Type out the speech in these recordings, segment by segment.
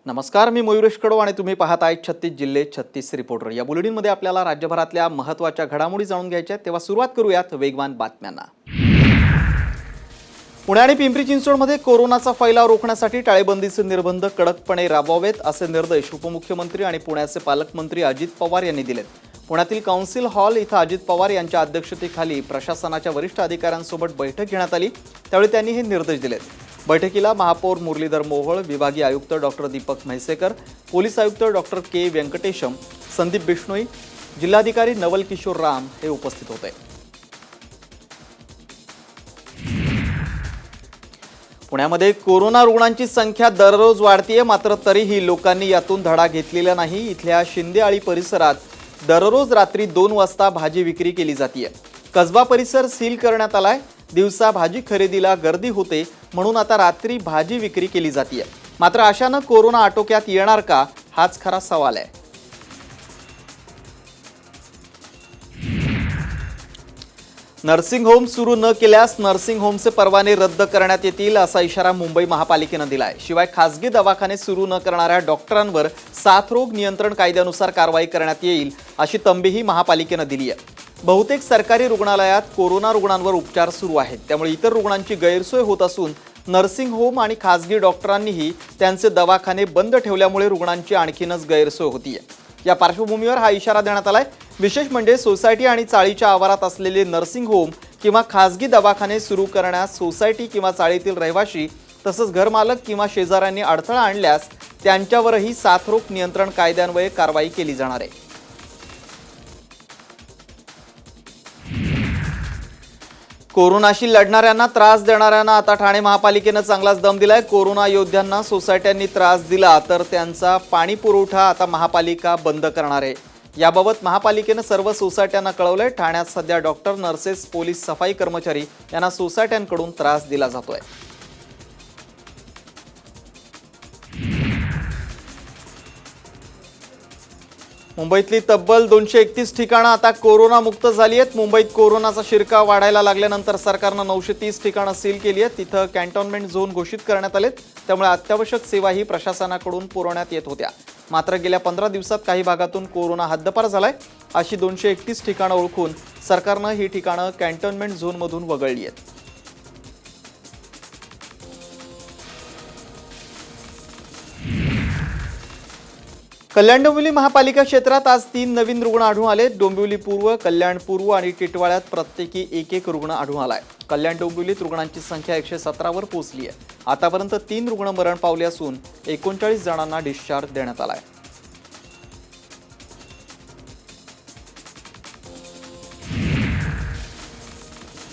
नमस्कार, मी मयुरेश कडो आणि तुम्ही पाहत आहात 36 जिल्हे 36 रिपोर्टर। या बुलेटिनमध्ये आपल्याला राज्यभरातल्या महत्त्वाच्या घडामोडी जाणून घ्यायच्या आहेत, तेव्हा सुरुवात करूयात वेगवान बातम्यांना। पुणे आणि पिंपरी चिंचवडमध्ये कोरोनाचा फैलाव रोखण्यासाठी टाळेबंदीचे निर्बंध कडकपणे राबवावेत असे निर्देश उपमुख्यमंत्री आणि पुण्याचे पालकमंत्री अजित पवार यांनी दिलेत। पुण्यातील काउन्सिल हॉल इथं अजित पवार यांच्या अध्यक्षतेखाली प्रशासनाच्या वरिष्ठ अधिकाऱ्यांसोबत बैठक घेण्यात आली, त्यावेळी त्यांनी हे निर्देश दिलेत। बैठकीला महापौर मुरलीधर मोहोळ, विभागीय आयुक्त डॉक्टर दीपक म्हैसेकर, पोलीस आयुक्त डॉक्टर के व्यंकटेशम, संदीप बिष्णोई, जिल्हाधिकारी नवल किशोर राम हे उपस्थित होते। पुण्यामध्ये कोरोना रुग्णांची संख्या दररोज वाढतीये, मात्र तरीही लोकांनी यातून धडा घेतलेला नाही। इथल्या शिंदेआळी परिसरात दररोज रात्री 2 वाजता भाजी विक्री केली जाते। कसबा परिसर सील करण्यात आलाय। दिवसा भाजी खरेदीला गर्दी होते, म्हणून आता रात्री भाजी विक्री केली जाते। मात्र अशानं कोरोना आटोक्यात येणार का, हाच खरा सवाल आहे। नर्सिंग होम सुरू न केल्यास नर्सिंग होमचे परवाने रद्द करण्यात येतील असा इशारा मुंबई महापालिकेनं दिलाय। शिवाय खासगी दवाखाने सुरू न करणाऱ्या डॉक्टरांवर साथरोग नियंत्रण कायद्यानुसार कारवाई करण्यात येईल अशी तंबीही महापालिकेनं दिली आहे। बहुतेक सरकारी रुग्णालयात कोरोना रुग्णांवर उपचार सुरू आहेत, त्यामुळे इतर रुग्णांची गैरसोय होत असून नर्सिंग होम आणि खासगी डॉक्टरांनीही त्यांचे दवाखाने बंद ठेवल्यामुळे रुग्णांची आणखीनच गैरसोय होतीये। या पार्श्वभूमीवर हा इशारा देण्यात आलाय। विशेष म्हणजे सोसायटी आणि चाळीच्या आवारात असलेले नर्सिंग होम किंवा खासगी दवाखाने सुरू करण्यास सोसायटी किंवा चाळीतील रहिवासी तसंच घरमालक किंवा शेजाऱ्यांनी अडथळा आणल्यास त्यांच्यावरही साथरोग नियंत्रण कायद्यान्वये कारवाई केली जाणार आहे। कोरोनाशी लढणाऱ्यांना त्रास देणाऱ्यांना आता ठाणे महापालिकेनं चांगलाच दम दिलाय। कोरोना योद्ध्यांना सोसायट्यांनी त्रास दिला तर त्यांचा पाणी पुरवठा आता महापालिका बंद करणार आहे। याबाबत महापालिकेनं सर्व सोसायट्यांना कळवलंय। ठाण्यात सध्या डॉक्टर, नर्सेस, पोलीस, सफाई कर्मचारी यांना सोसायट्यांकडून त्रास दिला जातोय। मुंबईतली तब्बल 231 ठिकाणं आता कोरोना मुक्त झाली आहेत। मुंबईत कोरोनाचा शिरकाव वाढायला लागल्यानंतर सरकारनं 930 ठिकाणं सील केली आहेत। तिथं कॅन्टोन्मेंट झोन घोषित करण्यात आलेत, त्यामुळे अत्यावश्यक सेवाही प्रशासनाकडून पुरवण्यात येत होत्या। मात्र गेल्या 15 दिवसात काही भागातून कोरोना हद्दपार झालाय। अशी 231 ठिकाणं ओळखून सरकारनं ही ठिकाणं कॅन्टोन्मेंट झोनमधून वगळली आहेत। कल्याण डोंबिवली महापालिका क्षेत्रात आज 3 नवीन रुग्ण आढळून आले। डोंबिवली पूर्व, कल्याण पूर्व आणि टिटवाळ्यात प्रत्येकी एक रुग्ण आढळून आलाय। कल्याण डोंबिवलीत रुग्णांची संख्या 117 वर पोहोचली आहे। आतापर्यंत 3 रुग्ण मरण पावले असून 39 जणांना डिस्चार्ज देण्यात आलाय।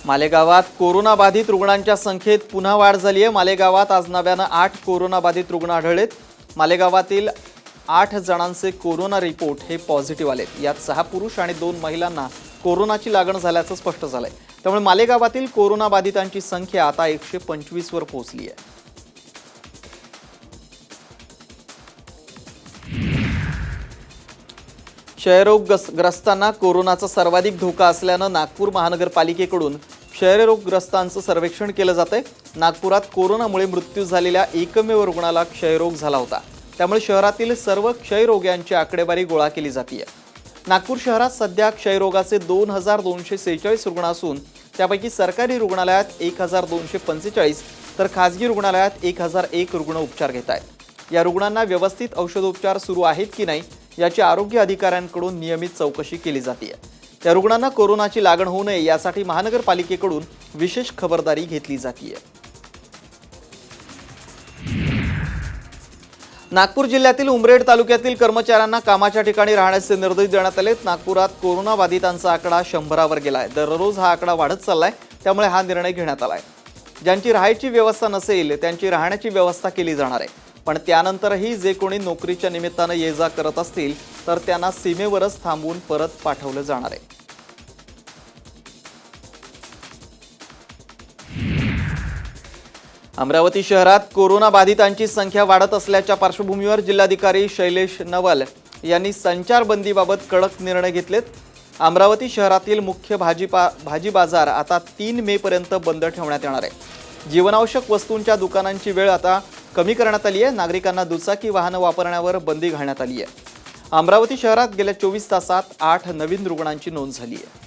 मालेगावात कोरोना बाधित रुग्णांच्या संख्येत पुन्हा वाढ झाली आहे। मालेगावात आज नव्यानं 8 कोरोना बाधित रुग्ण आढळलेत। मालेगावातील 8 जणांचे कोरोना रिपोर्ट हे पॉझिटिव्ह आलेत। यात 6 पुरुष आणि 2 महिलांना कोरोनाची लागण झाल्याचं स्पष्ट झालंय। त्यामुळे मालेगावातील कोरोना बाधितांची संख्या आता 125 वर पोहोचली आहे। क्षयरोगग्रस्तांना कोरोनाचा सर्वाधिक धोका असल्यानं नागपूर महानगरपालिकेकडून क्षयरोगग्रस्तांचं सर्वेक्षण केलं जातंय। नागपुरात कोरोनामुळे मृत्यू झालेल्या एकमेव रुग्णाला क्षयरोग झाला होता, त्यामुळे शहरातील सर्व क्षयरोग्यांची आकडेवारी गोळा केली जाते। नागपूर शहरात सध्या क्षयरोगाचे 2246 रुग्ण असून त्यापैकी सरकारी रुग्णालयात 1245 तर खासगी रुग्णालयात 1001 रुग्ण उपचार घेत आहेत। या रुग्णांना व्यवस्थित औषधोपचार सुरू आहेत की नाही याची आरोग्य अधिकाऱ्यांकडून नियमित चौकशी केली जाते। त्या रुग्णांना कोरोनाची लागण होऊ नये यासाठी महानगरपालिकेकडून विशेष खबरदारी घेतली जाते। नागपूर जिल्ह्यातील उमरेड तालुक्यातील कर्मचाऱ्यांना कामाच्या ठिकाणी राहण्याचे निर्देश देण्यात आलेत। नागपुरात कोरोना बाधितांचा आकडा 100 वर गेलाय। दररोज हा आकडा वाढत चाललाय, त्यामुळे हा निर्णय घेण्यात आलाय। ज्यांची राहायची व्यवस्था नसेल त्यांची राहण्याची व्यवस्था केली जाणार आहे, पण त्यानंतरही जे कोणी नोकरीच्या निमित्तानं ये-जा करत असतील तर त्यांना सीमेवरच थांबवून परत पाठवलं जाणार आहे। अमरावती शहरात कोरोना बाधितांची संख्या वाढत असल्याच्या पार्श्वभूमीवर जिल्हाधिकारी शैलेश नवल यांनी संचारबंदीबाबत कडक निर्णय घेतलेत। अमरावती शहरातील मुख्य भाजी बाजार आता 3 मे पर्यंत बंद ठेवण्यात येणार आहे। जीवनावश्यक वस्तूंच्या दुकानांची वेळ आता कमी करण्यात आली आहे। नागरिकांना दुचाकी वाहनं वापरण्यावर बंदी घालण्यात आली आहे। अमरावती शहरात गेल्या 24 तासात 8 नवीन रुग्णांची नोंद झाली आहे।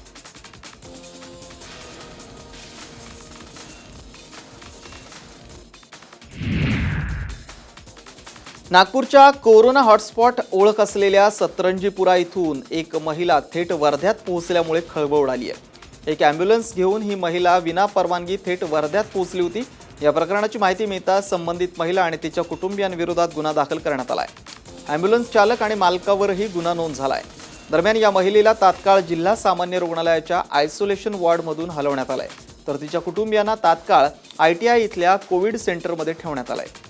नागपूरच्या कोरोना हॉटस्पॉट ओळख असलेल्या सतरंजीपुरा इथून एक महिला थेट वर्ध्यात पोहोचल्यामुळे खळबळ उडाली आहे। एक ॲम्ब्युलन्स घेऊन ही महिला विना परवानगी थेट वर्ध्यात पोहोचली होती। या प्रकरणाची माहिती मिळताच संबंधित महिला आणि तिच्या कुटुंबियांविरोधात गुन्हा दाखल करण्यात आला आहे। ॲम्ब्युलन्स चालक आणि मालकावरही गुन्हा नोंद झाला आहे। दरम्यान या महिलेला तात्काळ जिल्हा सामान्य रुग्णालयाच्या आयसोलेशन वॉर्डमधून हलवण्यात आलं आहे, तर तिच्या कुटुंबियांना तात्काळ ITI इथल्या कोविड सेंटरमध्ये ठेवण्यात आलं आहे।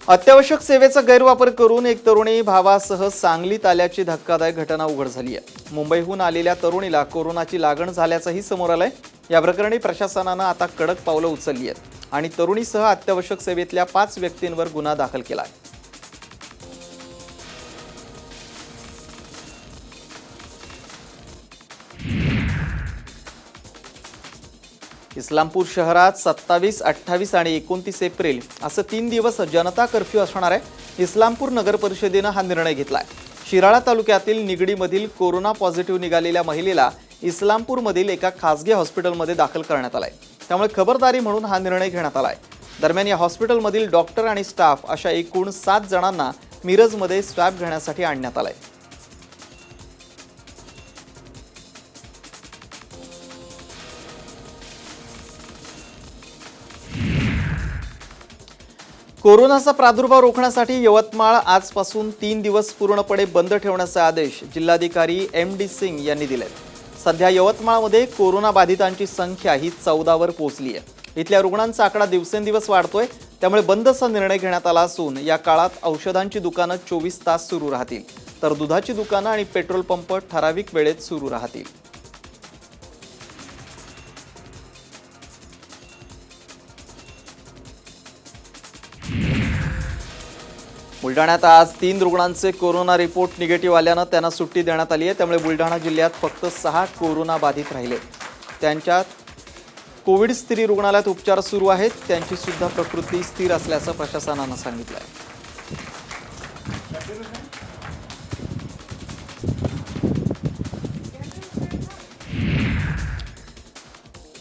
अत्यावश्यक सेवेचा गैरवापर करून एक तरुणी भावासह सांगलीत आल्याची धक्कादायक घटना उघड झाली आहे। मुंबईहून आलेल्या तरुणीला कोरोनाची लागण झाल्याचंही समोर आलंय। या प्रकरणी प्रशासनानं आता कडक पावलं उचलली आहेत आणि तरुणीसह अत्यावश्यक सेवेतल्या 5 व्यक्तींवर गुन्हा दाखल केला आहे। इस्लामपूर शहरात 27, 28 आणि 29 एप्रिल असं 3 दिवस जनता कर्फ्यू असणार आहे। इस्लामपूर नगर परिषदेनं हा निर्णय घेतलाय। शिराळा तालुक्यातील निगडीमधील कोरोना पॉझिटिव्ह निघालेल्या महिलेला इस्लामपूरमधील एका खासगी हॉस्पिटलमध्ये दाखल करण्यात आलाय, त्यामुळे खबरदारी म्हणून हा निर्णय घेण्यात आलाय। दरम्यान या हॉस्पिटलमधील डॉक्टर आणि स्टाफ अशा एकूण 7 जणांना मिरजमध्ये स्वॅब घेण्यासाठी आणण्यात आलाय। कोरोनाचा प्रादुर्भाव रोखण्यासाठी यवतमाळ आजपासून 3 दिवस पूर्णपणे बंद ठेवण्याचे आदेश जिल्हाधिकारी MD सिंग यांनी दिले। सध्या यवतमाळमध्ये कोरोना बाधितांची संख्या ही 14 वर पोहोचली आहे। इथल्या रुग्णांचा आकडा दिवसेंदिवस वाढतोय, त्यामुळे बंदचा निर्णय घेण्यात आला असून या काळात औषधांची दुकानं 24 तास सुरू राहतील, तर दुधाची दुकानं आणि पेट्रोल पंप ठराविक वेळेत सुरू राहतील। बुलढाण्यात आज 3 रुग्णांचे कोरोना रिपोर्ट निगेटिव्ह आल्यानं त्यांना सुट्टी देण्यात आली आहे। त्यामुळे बुलढाणा जिल्ह्यात फक्त 6 कोरोना बाधित राहिले। त्यांच्यात कोविड स्थिर रुग्णालयात उपचार सुरू आहेत। त्यांची सुद्धा प्रकृती स्थिर असल्याचं प्रशासनानं सांगितलं आहे।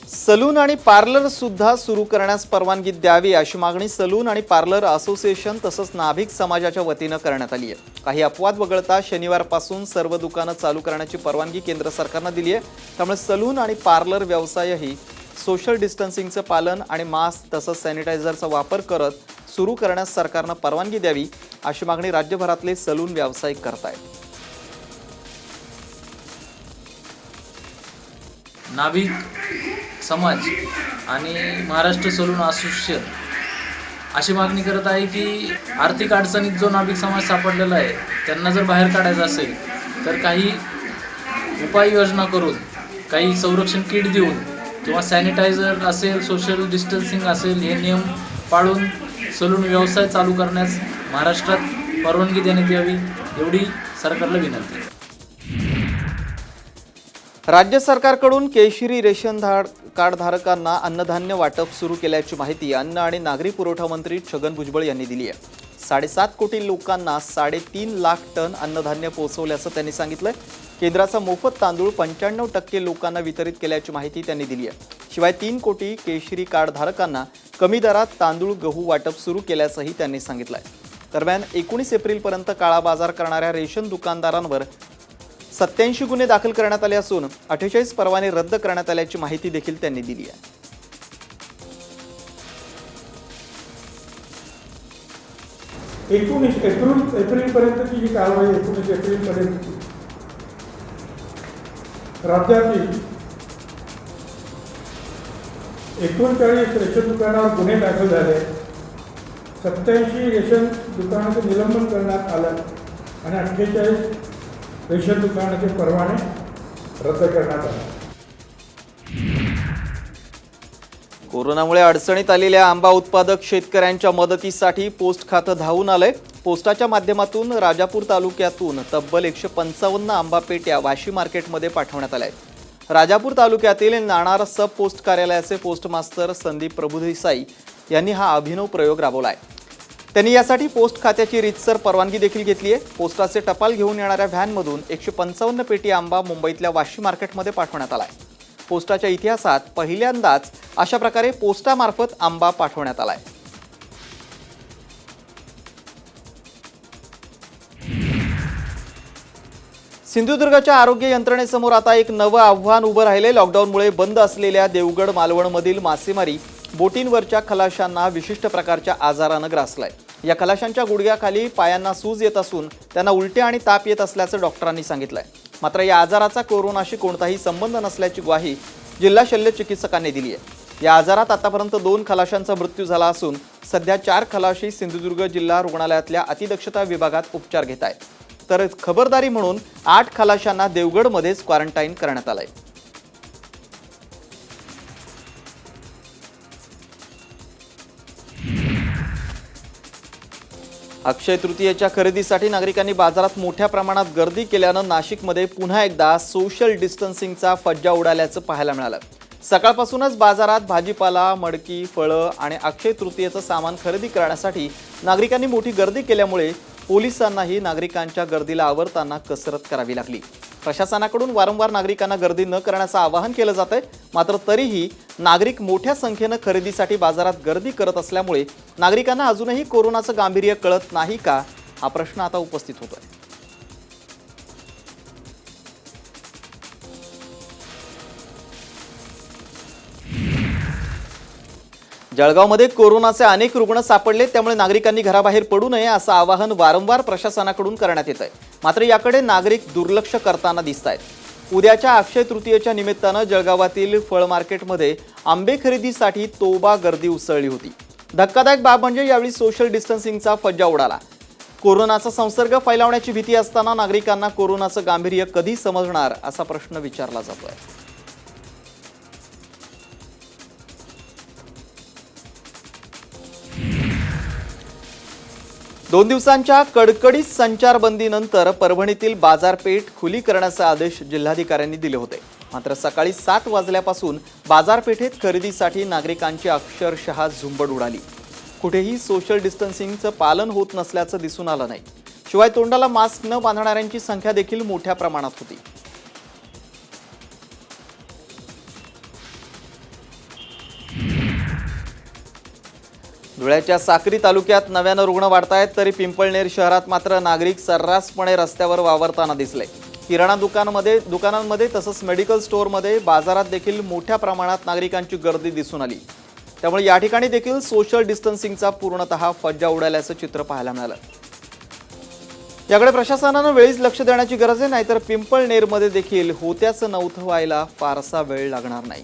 सलून आणि पार्लर सुद्धा सुरू करण्यास परवानगी द्यावी अशी मागणी सलून आणि पार्लर असोसिएशन तसंच नाभिक समाजाच्या वतीनं करण्यात आली आहे। काही अपवाद वगळता शनिवारपासून सर्व दुकानं चालू करण्याची परवानगी केंद्र सरकारनं दिली आहे। त्यामुळे सलून आणि पार्लर व्यवसायही सोशल डिस्टन्सिंगचं पालन आणि मास्क तसंच सॅनिटायझरचा वापर करत सुरू करण्यास सरकारनं परवानगी द्यावी अशी मागणी राज्यभरातले सलून व्यावसायिक करतायत। नाभिक समाज आणि महाराष्ट्र सलून असोसिएशन अशी मागणी करत आहे की आर्थिक अडचणीत जो नाभिक समाज सापडलेला आहे त्यांना जर बाहेर काढायचं असेल तर काही उपाययोजना करून, काही संरक्षण किट देऊन किंवा सॅनिटायझर असेल, सोशल डिस्टन्सिंग असेल, हे नियम पाळून सलून व्यवसाय चालू करण्यास महाराष्ट्रात परवानगी देण्यात यावी एवढी सरकारला विनंती आहे। राज्य सरकारकडून केशरी रेशन कार्ड धारकांना अन्नधान्य वाटप सुरू केल्याची माहिती अन्न आणि नागरी पुरवठा मंत्री छगन भुजबळ यांनी दिली आहे। 7.5 कोटी लोकांना 3.5 लाख टन अन्नधान्य पोहोचवल्याचं त्यांनी सांगितलंय। केंद्राचा मोफत तांदूळ 95% लोकांना वितरित केल्याची माहिती त्यांनी दिली आहे। शिवाय 3 कोटी केशरी कार्ड धारकांना कमी दरात तांदूळ गहू वाटप सुरू केल्याचंही त्यांनी सांगितलंय। दरम्यान 19 एप्रिलपर्यंत काळा बाजार करणाऱ्या रेशन दुकानदारांवर 87 गुन्हे दाखल करण्यात आले असून 48 परवाने रद्द करण्यात आल्याची माहिती देखील त्यांनी दिली आहे। 19 एप्रिलपर्यंतची जी कारवाई 19 एप्रिलपर्यंत राज्यातील 39 रेशन दुकानावर गुन्हे दाखल झाले, 87 रेशन दुकानाचं निलंबन करण्यात आलं आणि 48 रेशन दुकानाचे परवाने रद्द करण्यात आले। कोरोनामुळे अडचणीत आलेल्या आंबा उत्पादक शेतकऱ्यांच्या मदतीसाठी पोस्ट खातं धावून आलंय. पोस्टाच्या माध्यमातून राजापूर तालुक्यातून तब्बल 155 आंबा पेट्या वाशी मार्केटमध्ये पाठवण्यात आल्या आहेत. राजापूर तालुक्यातील नाणार सब पोस्ट कार्यालयाचे पोस्ट मास्टर संदीप प्रभुदेसाई यांनी हा अभिनव प्रयोग राबवलाय. त्यांनी यासाठी पोस्ट खात्याची रीतसर परवानगी देखील घेतली आहे. पोस्टाचे टपाल घेऊन येणाऱ्या व्हॅनमधून 155 पेटी आंबा मुंबईतल्या वाशी मार्केटमध्ये पाठवण्यात आलाय. पोस्टाच्या इतिहासात पहिल्यांदाच अशा प्रकारे पोस्टामार्फत आंबा पाठवण्यात आलाय. सिंधुदुर्गच्या आरोग्य यंत्रणेसमोर आता एक नवं आव्हान उभं राहिले. लॉकडाऊनमुळे बंद असलेल्या देवगड मालवणमधील मासेमारी बोटींवरच्या खलाशांना विशिष्ट प्रकारच्या आजारानं ग्रासलाय. या खलाशांच्या गुडघ्याखाली पायांना सूज येत असून त्यांना उलट्या आणि ताप येत असल्याचं डॉक्टरांनी सांगितलंय. मात्र या आजाराचा कोरोनाशी कोणताही संबंध नसल्याची ग्वाही जिल्हा शल्य चिकित्सकांनी दिली आहे. या आजारात आतापर्यंत 2 खलाशांचा मृत्यू झाला असून सध्या 4 खलाशी सिंधुदुर्ग जिल्हा रुग्णालयातल्या अतिदक्षता विभागात उपचार घेत आहेत. तर खबरदारी म्हणून 8 खलाशांना देवगडमध्येच क्वारंटाईन करण्यात आलंय. अक्षय तृतीयेच्या खरेदीसाठी नागरिकांनी बाजारात मोठ्या प्रमाणात गर्दी केल्यानं नाशिकमध्ये पुन्हा एकदा सोशल डिस्टन्सिंगचा फज्जा उडाल्याचं पाहायला मिळालं. सकाळपासूनच बाजारात भाजीपाला, मडकी, फळं आणि अक्षय तृतीयेचं सामान खरेदी करण्यासाठी नागरिकांनी मोठी गर्दी केल्यामुळे पोलिसांनाही नागरिकांच्या गर्दीला आवरताना कसरत करावी लागली. प्रशासनाकडून वारंवार नागरिकांना गर्दी न करण्याचं आवाहन केलं जातंय. मात्र तरीही नागरिक मोठ्या संख्येनं खरेदीसाठी बाजारात गर्दी करत असल्यामुळे नागरिकांना अजूनही कोरोनाचं गांभीर्य कळत नाही का, हा प्रश्न आता उपस्थित होतोय. जळगावमध्ये कोरोनाचे अनेक रुग्ण सापडले, त्यामुळे नागरिकांनी घराबाहेर पडू नये असं आवाहन वारंवार प्रशासनाकडून करण्यात येत आहे. मात्र याकडे नागरिक दुर्लक्ष करताना दिसत आहेत. उद्याच्या अक्षय तृतीयेच्या निमित्तानं जळगावातील फळ मार्केटमध्ये आंबे खरेदीसाठी तोबा गर्दी उसळली होती. धक्कादायक बाब म्हणजे यावेळी सोशल डिस्टन्सिंगचा फज्जा उडाला. कोरोनाचा संसर्ग फैलावण्याची भीती असताना नागरिकांना कोरोनाचं गांभीर्य कधी समजणार असा प्रश्न विचारला जातोय. दोन दिवसांच्या कडकडीत संचारबंदीनंतर परभणीतील बाजारपेठ खुली करण्याचे आदेश जिल्हाधिकाऱ्यांनी दिले होते. मात्र सकाळी 7 वाजल्यापासून बाजारपेठेत खरेदीसाठी नागरिकांची अक्षरशः झुंबड उडाली. कुठेही सोशल डिस्टन्सिंगचं पालन होत नसल्याचं दिसून आलं नाही. शिवाय तोंडाला मास्क न बांधणाऱ्यांची संख्या देखील मोठ्या प्रमाणात होती. धुळ्याच्या साक्री तालुक्यात नव्यानं रुग्ण वाढतायत, तरी पिंपळनेर शहरात मात्र नागरिक सर्रासपणे रस्त्यावर वावरताना दिसले. किराणा दुकानांमध्ये तसंच मेडिकल स्टोअरमध्ये, बाजारात देखील मोठ्या प्रमाणात नागरिकांची गर्दी दिसून आली. त्यामुळे या ठिकाणी देखील सोशल डिस्टन्सिंगचा पूर्णतः फज्जा उडाल्याचं चित्र पाहायला मिळालं. याकडे प्रशासनानं वेळीच लक्ष देण्याची गरज आहे, नाहीतर पिंपळनेरमध्ये देखील होत्याचं नव्हतं व्हायला फारसा वेळ लागणार नाही.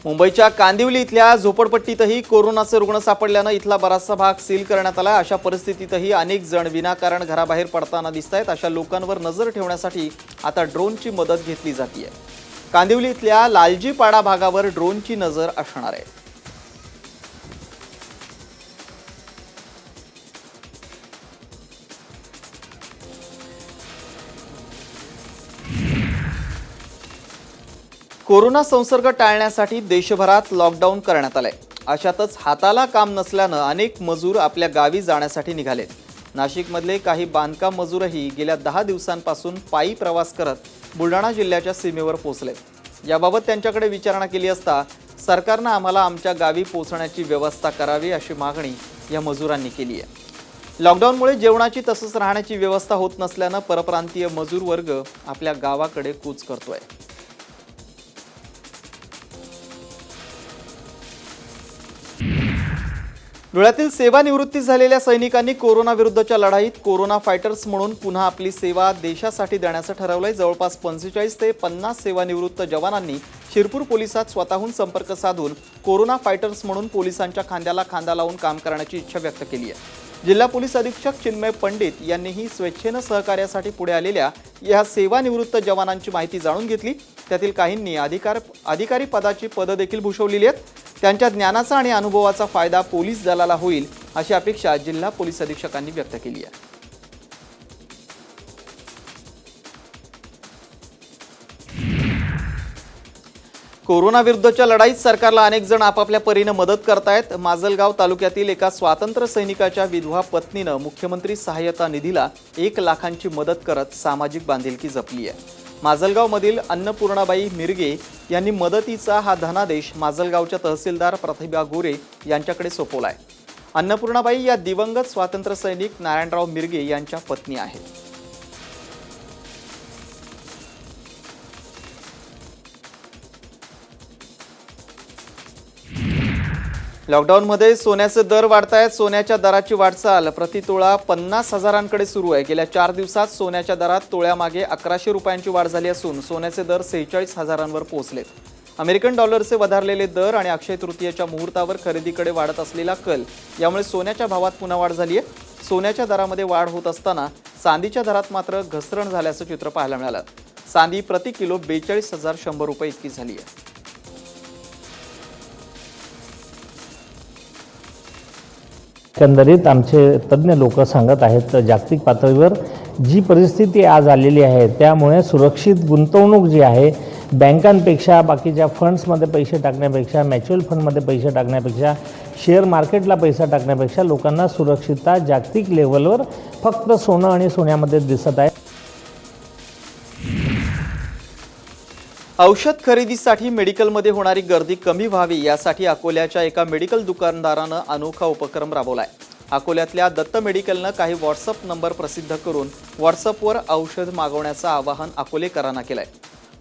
मुंबईच्या कांदिवली इथल्या झोपडपट्टीतही कोरोनाचे रुग्ण सापडल्यानं इथला बराचसा भाग सील करण्यात आला. अशा परिस्थितीतही अनेक जण विनाकारण घराबाहेर पडताना दिसत आहेत. अशा लोकांवर नजर ठेवण्यासाठी आता ड्रोनची मदत घेतली जाते. कांदिवली इथल्या लालजीपाडा भागावर ड्रोनची नजर असणार आहे. कोरोना संसर्ग टाळण्यासाठी देशभरात लॉकडाऊन करण्यात आलंय. अशातच हाताला काम नसल्यानं अनेक मजूर आपल्या गावी जाण्यासाठी निघालेत. नाशिकमधले काही बांधकाम मजूरही गेल्या 10 दिवसांपासून पायी प्रवास करत बुलढाणा जिल्ह्याच्या सीमेवर पोहोचलेत. याबाबत त्यांच्याकडे विचारणा केली असता सरकारनं आम्हाला आमच्या गावी पोहोचण्याची व्यवस्था करावी अशी मागणी या मजुरांनी केली आहे. लॉकडाऊनमुळे जेवणाची तसंच राहण्याची व्यवस्था होत नसल्यानं परप्रांतीय मजूर वर्ग आपल्या गावाकडे कूच करतोय. धुळ्यातील सेवानिवृत्ती झालेल्या सैनिकांनी कोरोना विरुद्धच्या लढाईत कोरोना फायटर्स म्हणून पुन्हा आपली सेवा देशासाठी देण्याचं ठरवलंय. जवळपास 45 ते 50 सेवानिवृत्त जवानांनी शिरपूर पोलिसात स्वतःहून संपर्क साधून कोरोना फायटर्स म्हणून पोलिसांच्या खांद्याला खांदा लावून काम करण्याची इच्छा व्यक्त केली आहे. जिल्हा पोलीस अधीक्षक चिन्मय पंडित यांनीही स्वेच्छेनं सहकार्यासाठी पुढे आलेल्या या सेवानिवृत्त जवानांची माहिती जाणून घेतली। त्यातील काहींनी अधिकारी पदाची पदं देखील भूषवलेली आहेत। त्यांच्या ज्ञानाचा आणि अनुभवाचा फायदा पोलीस दलाला होईल अशी अपेक्षा जिल्हा पोलीस अधीक्षकांनी व्यक्त केली आहे। कोरोना विरुद्धच्या लढाईत सरकारला अनेक जण आपापल्या परीने मदत करतायत। माजलगाव तालुक्यातील एका स्वातंत्र्य सैनिकाच्या विधवा पत्नीनं मुख्यमंत्री सहाय्यता निधीला 1 लाखांची मदत करत सामाजिक बांधिलकी जपली आहे। माजलगावमधील अन्नपूर्णाबाई मिरगे यांनी मदतीचा हा धनादेश माजलगावच्या तहसीलदार प्रतिभा गोरे यांच्याकडे सोपवलाय। अन्नपूर्णाबाई या दिवंगत स्वातंत्र्य सैनिक नारायणराव मिरगे यांच्या पत्नी आहेत। लॉकडाऊनमध्ये सोन्याचे दर वाढतायत। सोन्याच्या दराची वाटचाल प्रतितोळा 50,000कडे सुरू आहे। गेल्या 4 दिवसात सोन्याच्या दरात तोळ्यामागे 1100 रुपयांची वाढ झाली असून सोन्याचे दर 46,000वर पोहोचलेत। अमेरिकन डॉलरचे वधारलेले दर आणि अक्षय तृतीयेच्या मुहूर्तावर खरेदीकडे वाढत असलेला कल यामुळे सोन्याच्या भावात पुन्हा वाढ झाली आहे। सोन्याच्या दरामध्ये वाढ होत असताना चांदीच्या दरात मात्र घसरण झाल्याचं चित्र पाहायला मिळालं। चांदी प्रति किलो 42,100 रुपये इतकी झाली आहे। एकंदरीत आमचे तज्ज्ञ लोक सांगत आहेत जागतिक पातळीवर जी परिस्थिती आज आलेली आहे त्यामुळे सुरक्षित गुंतवणूक जी आहे बँकांपेक्षा बाकीच्या फंड्समध्ये पैसे टाकण्यापेक्षा म्युच्युअल फंडमध्ये पैसे टाकण्यापेक्षा शेअर मार्केटला पैसा टाकण्यापेक्षा लोकांना सुरक्षितता जागतिक लेवलवर फक्त सोनं आणि सोन्यामध्ये दिसत आहे। औषध खरेदीसाठी मेडिकलमध्ये होणारी गर्दी कमी व्हावी यासाठी अकोल्याच्या एका मेडिकल दुकानदारानं अनोखा उपक्रम राबवलाय। अकोल्यातल्या दत्त मेडिकलनं काही व्हॉट्सअप नंबर प्रसिद्ध करून व्हॉट्सअपवर औषध मागवण्याचं आवाहन अकोलेकरांना केलंय।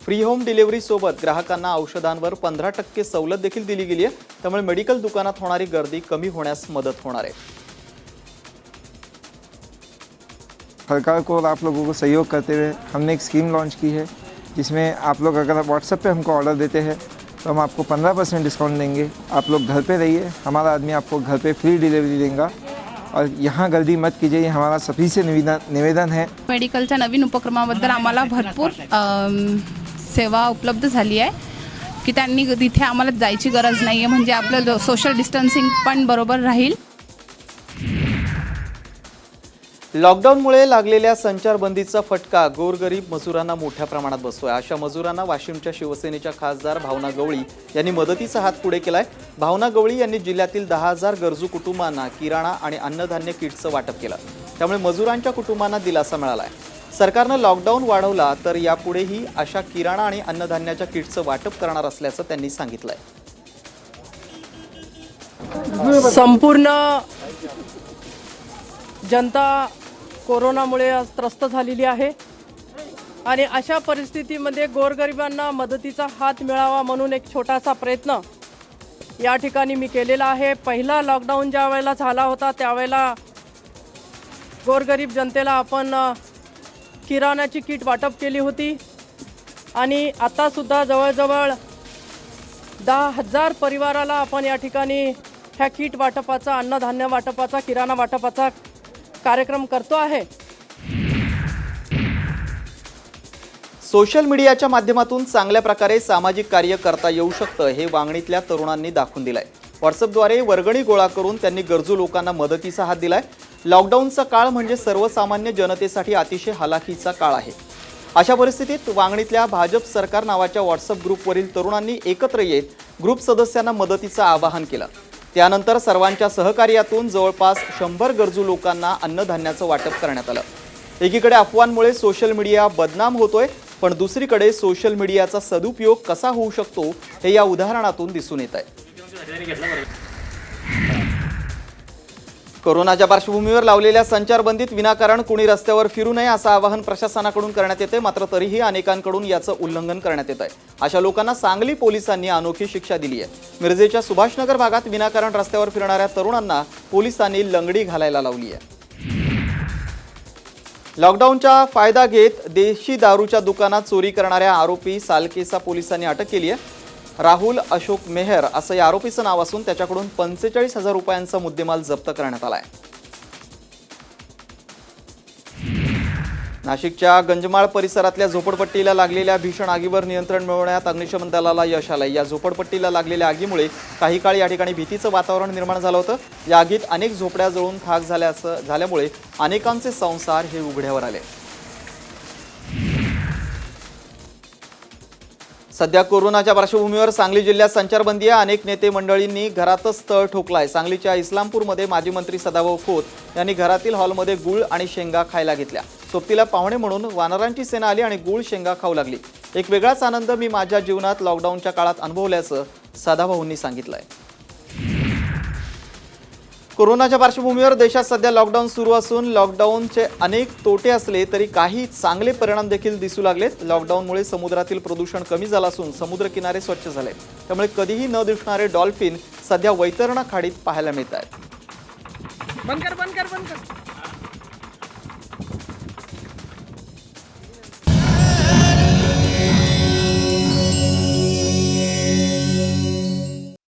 फ्री होम डिलिव्हरी सोबत ग्राहकांना औषधांवर 15% सवलत देखील दिली गेली आहे। त्यामुळे मेडिकल दुकानात होणारी गर्दी कमी होण्यास मदत होणार आहे। सरकार को और आप लोगों को सहयोग करते हुए हमने एक स्कीम लॉन्च की है जिसमें आप लोग अगर व्हाट्सएप पे हमको ऑर्डर देते हैं तो हम आपको 15% डिस्काउंट देंगे। आप लोग घर पे रहिए, हमारा आदमी आपको घर पे फ्री डिलीवरी देगा और यहाँ गर्दी मत कीजिए, ये हमारा सभी से निवेदन है। मेडिकलच्या नवीन उपक्रमाबद्दल आम्हाला भरपूर सेवा उपलब्ध झाली आहे की त्यांनी तिथे आम्हाला जायची गरज नाही आहे, म्हणजे आपलं सोशल डिस्टन्सिंग पण बरोबर राहील। लॉकडाऊनमुळे लागलेल्या संचारबंदीचा फटका गोरगरीब मजुरांना मोठ्या प्रमाणात बसतोय। अशा मजुरांना वाशिमच्या शिवसेनेच्या खासदार भावना गवळी यांनी मदतीचा हात पुढे केलाय। भावना गवळी यांनी जिल्ह्यातील 10,000 गरजू कुटुंबांना किराणा आणि अन्नधान्य किटचं वाटप केलं। त्यामुळे मजुरांच्या कुटुंबांना दिलासा मिळालाय। सरकारनं लॉकडाऊन वाढवला तर यापुढेही अशा किराणा आणि अन्नधान्याच्या किटचं वाटप करणार असल्याचं त्यांनी सांगितलंय। संपूर्ण जनता कोरोनामुळे त्रस्त झालेली आहे आणि अशा परिस्थितीमध्ये गोरगरिबांना मदतीचा हात मिळावा म्हणून एक छोटासा प्रयत्न या ठिकाणी मी केलेला आहे। पहिला लॉकडाऊन ज्या वेळेला झाला होता त्यावेळेला गोरगरीब जनतेला आपण किराणाची किट वाटप केली होती आणि आता सुद्धा जवळजवळ 10,000 परिवाराला आपण या ठिकाणी ह्या किट वाटपाचा, अन्नधान्य वाटपाचा, किराणा वाटपाचा कार्यक्रम करतो आहे। सोशल मीडियाच्या माध्यमातून चांगल्या प्रकारे सामाजिक कार्य करता येऊ शकतं हे वांगणीतल्या तरुणांनी दाखवून दिलंय। व्हॉट्सअपद्वारे वर्गणी गोळा करून त्यांनी गरजू लोकांना मदतीचा हात दिलाय। लॉकडाऊनचा काळ म्हणजे सर्वसामान्य जनतेसाठी अतिशय हलाखीचा काळ आहे। अशा परिस्थितीत वांगणीतल्या भाजप सरकार नावाच्या व्हॉट्सअप ग्रुपवरील तरुणांनी एकत्र येत ग्रुप सदस्यांना मदतीचं आवाहन केलं। त्यानंतर सर्वांच्या सहकार्यातून जवळपास 100 गरजू लोकांना अन्नधान्याचं वाटप करण्यात आलं। एकीकडे अफवांमुळे सोशल मीडिया बदनाम होतोय, पण दुसरीकडे सोशल मीडियाचा सदुपयोग कसा होऊ शकतो हे या उदाहरणातून दिसून येत आहे। कोरोनाच्या पार्श्वभूमीवर लावलेल्या संचारबंदीत विनाकारण कुणी रस्त्यावर फिरू नये असं आवाहन प्रशासनाकडून करण्यात येते। मात्र तरीही अनेकांकडून याचं उल्लंघन करण्यात येत आहे। अशा लोकांना सांगली पोलिसांनी अनोखी शिक्षा दिली आहे। मिरजेच्या सुभाषनगर भागात विनाकारण रस्त्यावर फिरणाऱ्या तरुणांना पोलिसांनी लंगडी घालायला लावली आहे। लॉकडाऊनचा फायदा घेत देशी दारूच्या दुकानात चोरी करणाऱ्या आरोपी सालकेसा पोलिसांनी अटक केली आहे। राहुल अशोक मेहर असं या आरोपीचं नाव असून त्याच्याकडून 45,000 रुपयांचा मुद्देमाल जप्त करण्यात आला आहे। नाशिकच्या गंजमाळ परिसरातल्या झोपडपट्टीला लागलेल्या भीषण आगीवर नियंत्रण मिळवण्यात अग्निशमन दलाला यश आलंय. या झोपडपट्टीला लागलेल्या आगीमुळे काही काळ या ठिकाणी भीतीचं वातावरण निर्माण झालं होतं. या आगीत अनेक झोपड्या जळून खाक झाल्यामुळे अनेकांचे संसार हे उघड्यावर आले. सध्या कोरोनाच्या पार्श्वभूमीवर सांगली जिल्ह्यात संचारबंदी आहे. अनेक नेते मंडळींनी घरातच तळ ठोकलाय. सांगलीच्या इस्लामपूरमध्ये माजी मंत्री सदाभाऊ खोत यांनी घरातील हॉलमध्ये गूळ आणि शेंगा खायला घेतल्या. सोबतीला पाहुणे म्हणून वानरांची सेना आली आणि गूळ शेंगा खाऊ लागली. एक वेगळाच आनंद मी माझ्या जीवनात लॉकडाऊनच्या काळात अनुभवल्याचं सदाभाऊंनी सांगितलंय. कोरोनाच्या पार्श्वभूमीवर देशात सध्या लॉकडाऊन सुरू असून लॉकडाऊनचे अनेक तोटे असले तरी काही चांगले परिणाम देखील दिसू लागलेत. लॉकडाऊनमुळे समुद्रातील प्रदूषण कमी झालं असून समुद्रकिनारे स्वच्छ झाले. त्यामुळे कधीही न दिसणारे डॉल्फिन सध्या वैतरणा खाडीत पाहायला मिळत आहेत.